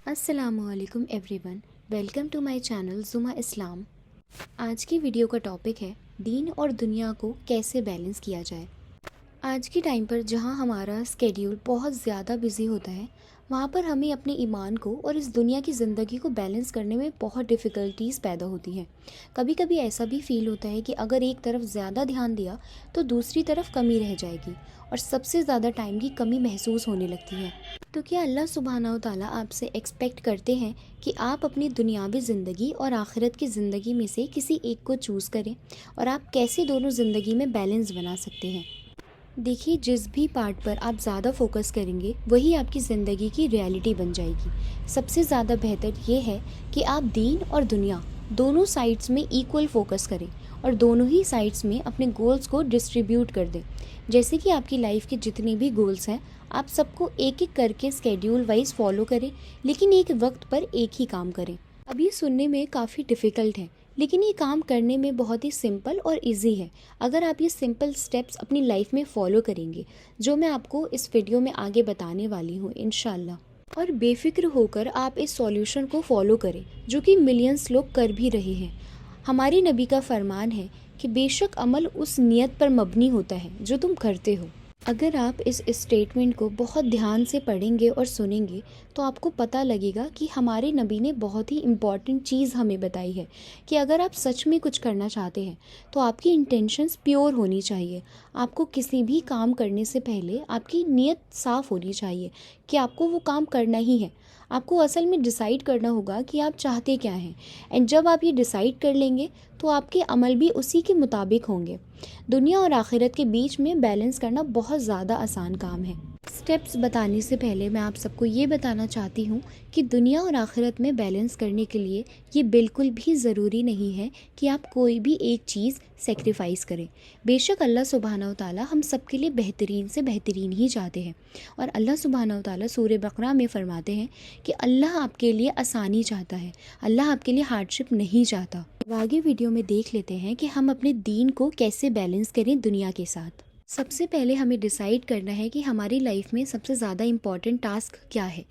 السلام علیکم everyone, welcome to my channel Zama Islam. آج کی ویڈیو کا ٹاپک ہے دین اور دنیا کو کیسے بیلنس کیا جائے۔ آج کے ٹائم پر جہاں ہمارا اسکیڈیول بہت زیادہ بزی ہوتا ہے، وہاں پر ہمیں اپنے ایمان کو اور اس دنیا کی زندگی کو بیلنس کرنے میں بہت ڈیفیکلٹیز پیدا ہوتی ہیں۔ کبھی کبھی ایسا بھی فیل ہوتا ہے کہ اگر ایک طرف زیادہ دھیان دیا تو دوسری طرف کمی رہ جائے گی اور سب سے زیادہ ٹائم کی کمی محسوس ہونے لگتی ہے۔ تو کیا اللہ سبحانہ و تعالیٰ آپ سے ایکسپیکٹ کرتے ہیں کہ آپ اپنی دنیاوی زندگی اور آخرت کی زندگی میں سے کسی ایک کو چوز کریں، اور آپ کیسے دونوں زندگی میں بیلنس بنا سکتے ہیں؟ دیکھیے، جس بھی پارٹ پر آپ زیادہ فوکس کریں گے وہی آپ کی زندگی کی ریالٹی بن جائے گی۔ سب سے زیادہ بہتر یہ ہے کہ آپ دین اور دنیا دونوں سائڈس میں ایکول فوکس کریں اور دونوں ہی سائڈس میں اپنے گولز کو ڈسٹریبیوٹ کر دیں۔ جیسے کہ آپ کی لائف کے جتنے بھی گولز ہیں، آپ سب کو ایک ایک کر کے اسکیڈیول وائز فالو کریں، لیکن ایک وقت پر ایک ہی کام کریں۔ اب یہ سننے میں کافی ڈیفیکلٹ ہے، لیکن یہ کام کرنے میں بہت ہی سمپل اور ایزی ہے اگر آپ یہ سمپل سٹیپس اپنی لائف میں فالو کریں گے، جو میں آپ کو اس ویڈیو میں آگے بتانے والی ہوں انشاءاللہ۔ اور بے فکر ہو کر آپ اس سولیوشن کو فالو کریں جو کہ ملینز لوگ کر بھی رہے ہیں۔ ہمارے نبی کا فرمان ہے کہ بے شک عمل اس نیت پر مبنی ہوتا ہے جو تم کرتے ہو۔ اگر آپ اس اسٹیٹمنٹ کو بہت دھیان سے پڑھیں گے اور سنیں گے تو آپ کو پتہ لگے گا کہ ہمارے نبی نے بہت ہی امپورٹنٹ چیز ہمیں بتائی ہے کہ اگر آپ سچ میں کچھ کرنا چاہتے ہیں تو آپ کی انٹینشنز پیور ہونی چاہیے۔ آپ کو کسی بھی کام کرنے سے پہلے آپ کی نیت صاف ہونی چاہیے کہ آپ کو وہ کام کرنا ہی ہے۔ آپ کو اصل میں ڈیسائیڈ کرنا ہوگا کہ آپ چاہتے کیا ہیں، اینڈ جب آپ یہ ڈیسائیڈ کر لیں گے تو آپ کے عمل بھی اسی کے مطابق ہوں گے۔ دنیا اور آخرت کے بیچ میں بیلنس کرنا بہت زیادہ آسان کام ہے۔ سٹیپس بتانے سے پہلے میں آپ سب کو یہ بتانا چاہتی ہوں کہ دنیا اور آخرت میں بیلنس کرنے کے لیے یہ بالکل بھی ضروری نہیں ہے کہ آپ کوئی بھی ایک چیز سیکریفائس کریں۔ بے شک اللہ سبحانہ و تعالیٰ ہم سب کے لیے بہترین سے بہترین ہی چاہتے ہیں، اور اللہ سبحانہ و تعالیٰ سورہ بقرہ میں فرماتے ہیں کہ اللہ آپ کے لیے آسانی چاہتا ہے، اللہ آپ کے لیے ہارڈشپ نہیں چاہتا۔ آگے ویڈیو میں دیکھ لیتے ہیں کہ ہم اپنے دین کو کیسے بیلنس کریں دنیا کے ساتھ۔ سب سے پہلے ہمیں ڈیسائیڈ کرنا ہے کہ ہماری لائف میں سب سے زیادہ امپورٹنٹ ٹاسک کیا ہے۔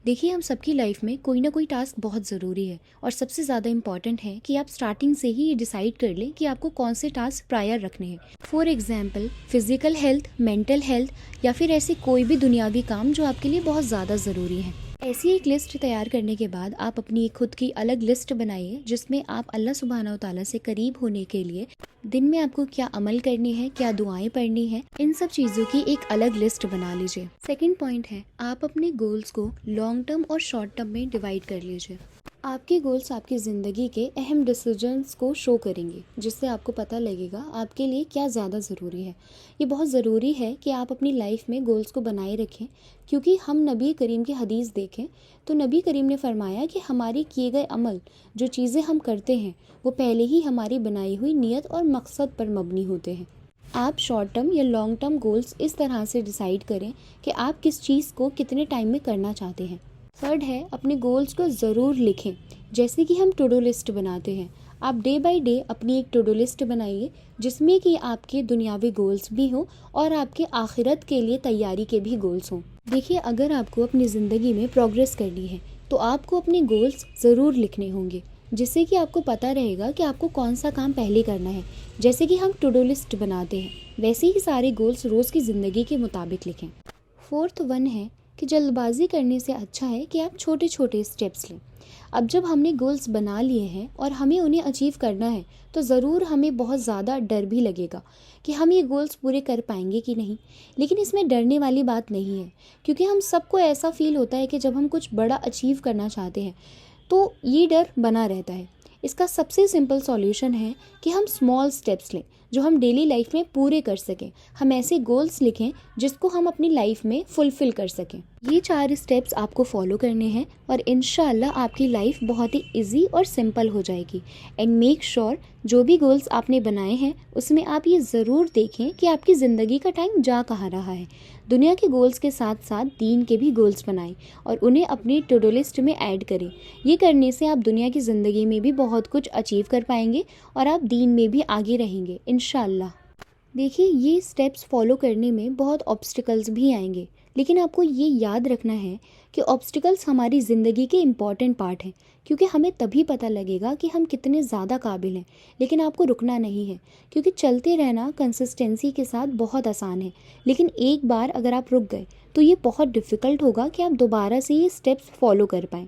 دیکھیے، ہم سب کی لائف میں کوئی نہ کوئی ٹاسک بہت ضروری ہے، اور سب سے زیادہ امپورٹنٹ ہے کہ آپ سٹارٹنگ سے ہی یہ ڈیسائیڈ کر لیں کہ آپ کو کون سے ٹاسک پرائر رکھنے ہیں۔ For example, physical health, mental health, یا پھر ایسے کوئی بھی دنیاوی کام جو آپ کے لیے بہت زیادہ ضروری ہے۔ ایسی ایک لسٹ تیار کرنے کے بعد آپ اپنی ایک خود کی الگ لسٹ بنائیے جس میں آپ اللہ سبحانہ و تعالیٰ سے قریب ہونے کے لیے دن میں آپ کو کیا عمل کرنی ہے، کیا دعائیں پڑھنی ہے، ان سب چیزوں کی ایک الگ لسٹ بنا لیجیے۔ سیکنڈ پوائنٹ ہے، آپ اپنے گولز کو لانگ ٹرم اور شارٹ ٹرم میں ڈیوائیڈ کر لیجیے۔ آپ کے گولز آپ کی زندگی کے اہم ڈیسیجنز کو شو کریں گے، جس سے آپ کو پتہ لگے گا آپ کے لیے کیا زیادہ ضروری ہے۔ یہ بہت ضروری ہے کہ آپ اپنی لائف میں گولز کو بنائے رکھیں، کیونکہ ہم نبی کریم کی حدیث دیکھیں تو نبی کریم نے فرمایا کہ ہمارے کیے گئے عمل، جو چیزیں ہم کرتے ہیں، وہ پہلے ہی ہماری بنائی ہوئی نیت اور مقصد پر مبنی ہوتے ہیں۔ آپ شارٹ ٹرم یا لانگ ٹرم گولز اس طرح سے ڈیسائیڈ کریں کہ آپ کس چیز کو کتنے ٹائم میں کرنا چاہتے ہیں۔ تھرڈ ہے، اپنے گولز کو ضرور لکھیں، جیسے کہ ہم ٹو ڈو لسٹ بناتے ہیں۔ آپ ڈے بائی ڈے اپنی ایک ٹو ڈو لسٹ بنائیے جس میں کہ آپ کے دنیاوی گولز بھی ہوں اور آپ کے آخرت کے لیے تیاری کے بھی گولز ہوں۔ دیکھیے، اگر آپ کو اپنی زندگی میں پروگریس کرنی ہے تو آپ کو اپنے گولز ضرور لکھنے ہوں گے، جس سے کہ آپ کو پتہ رہے گا کہ آپ کو کون سا کام پہلے کرنا ہے۔ جیسے کہ ہم ٹو ڈو لسٹ بناتے ہیں، ویسے ہی سارے گولز روز کی زندگی کے مطابق لکھیں۔ فورتھ ون ہے کہ جلد بازی کرنے سے اچھا ہے کہ آپ چھوٹے چھوٹے اسٹیپس لیں۔ اب جب ہم نے گولز بنا لیے ہیں اور ہمیں انہیں اچیو کرنا ہے تو ضرور ہمیں بہت زیادہ ڈر بھی لگے گا کہ ہم یہ گولز پورے کر پائیں گے کہ نہیں، لیکن اس میں ڈرنے والی بات نہیں ہے، کیونکہ ہم سب کو ایسا فیل ہوتا ہے کہ جب ہم کچھ بڑا اچیو کرنا چاہتے ہیں تو یہ ڈر بنا رہتا ہے۔ اس کا سب سے سمپل سولیوشن ہے کہ ہم اسمال اسٹیپس لیں جو ہم ڈیلی لائف میں پورے کر سکیں۔ ہم ایسے گولز لکھیں جس کو ہم اپنی لائف میں فلفل کر سکیں۔ یہ 4 اسٹیپس آپ کو فالو کرنے ہیں اور انشاءاللہ آپ کی لائف بہت ہی ایزی اور سمپل ہو جائے گی۔ اینڈ میک شور جو بھی گولز آپ نے بنائے ہیں اس میں آپ یہ ضرور دیکھیں کہ آپ کی زندگی کا ٹائم جا کہاں رہا ہے۔ دنیا کے گولز کے ساتھ ساتھ دین کے بھی گولز بنائیں اور انہیں اپنی ٹو ڈو لسٹ میں ایڈ کریں۔ یہ کرنے سے آپ دنیا کی زندگی میں بھی بہت کچھ اچیو کر پائیں گے اور آپ دین میں بھی آگے رہیں گے انشاءاللہ۔ دیکھیے، یہ اسٹیپس فالو کرنے میں بہت آبسٹیکلز بھی آئیں گے، لیکن آپ کو یہ یاد رکھنا ہے کہ آبسٹیکلس ہماری زندگی کے امپورٹنٹ پارٹ ہیں، کیونکہ ہمیں تبھی پتہ لگے گا کہ ہم کتنے زیادہ قابل ہیں۔ لیکن آپ کو رکنا نہیں ہے، کیونکہ چلتے رہنا کنسسٹنسی کے ساتھ بہت آسان ہے، لیکن ایک بار اگر آپ رک گئے تو یہ بہت ڈیفیکلٹ ہوگا کہ آپ دوبارہ سے یہ اسٹیپس فالو کر پائیں۔